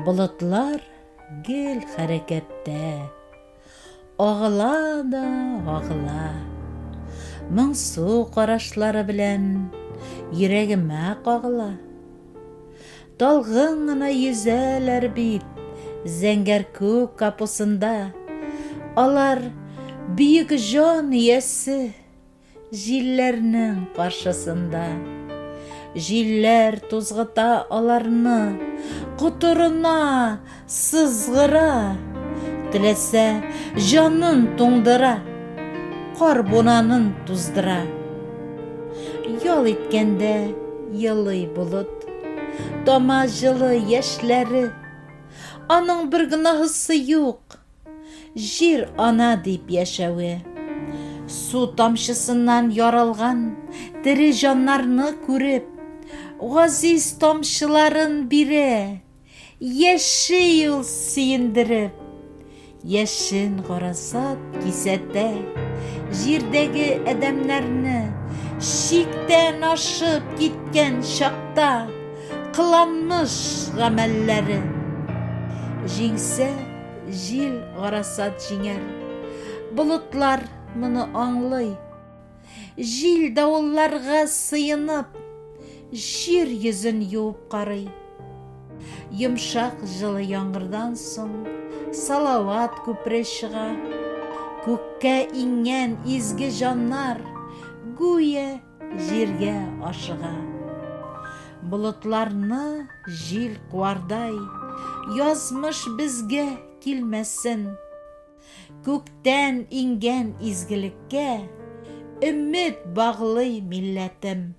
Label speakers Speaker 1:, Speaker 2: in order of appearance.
Speaker 1: Bulutlar gel harekette, ağla da ağla. Мың su qarашлары белән йөрәгемә кагыла. Талгын гына йөзәләр бит зәңгәр күк капусында. Алар бөек җан иясе җилләрнең каршысында. Җилләр тузгыта аларны, кутырына, сызгыра. Теләсә җанын туңдыра, карбунанын туздыра. Ял иткәндә йылый болыт, тама җылы яшьләре. Аның бер гөнаһысы юк, җир ана дип яшәве. Су тамчысыннан яралган тере җаннарны күреп, газиз тамчыларын бирә, яши ул сөендереп. Яшен гарасат кисәтә, җирдәге адәмнәрне, шиктән ашып киткән чакта кыланмыш гамәлләре. Җиңсә, җил гарасат җиңәр, болытлар моны аңлый. Җил давылларга сыенып, җир йөзен юып карый. Йомшак җылы яңгырдан соң салават күпре чыга. Күккә иңгән изге җаннар гүя җиргә ашыга. Болытларны җил куардай, язмыш безгә килмәсен. Күктән иңгән изгелеккә өмет баглый милләтем.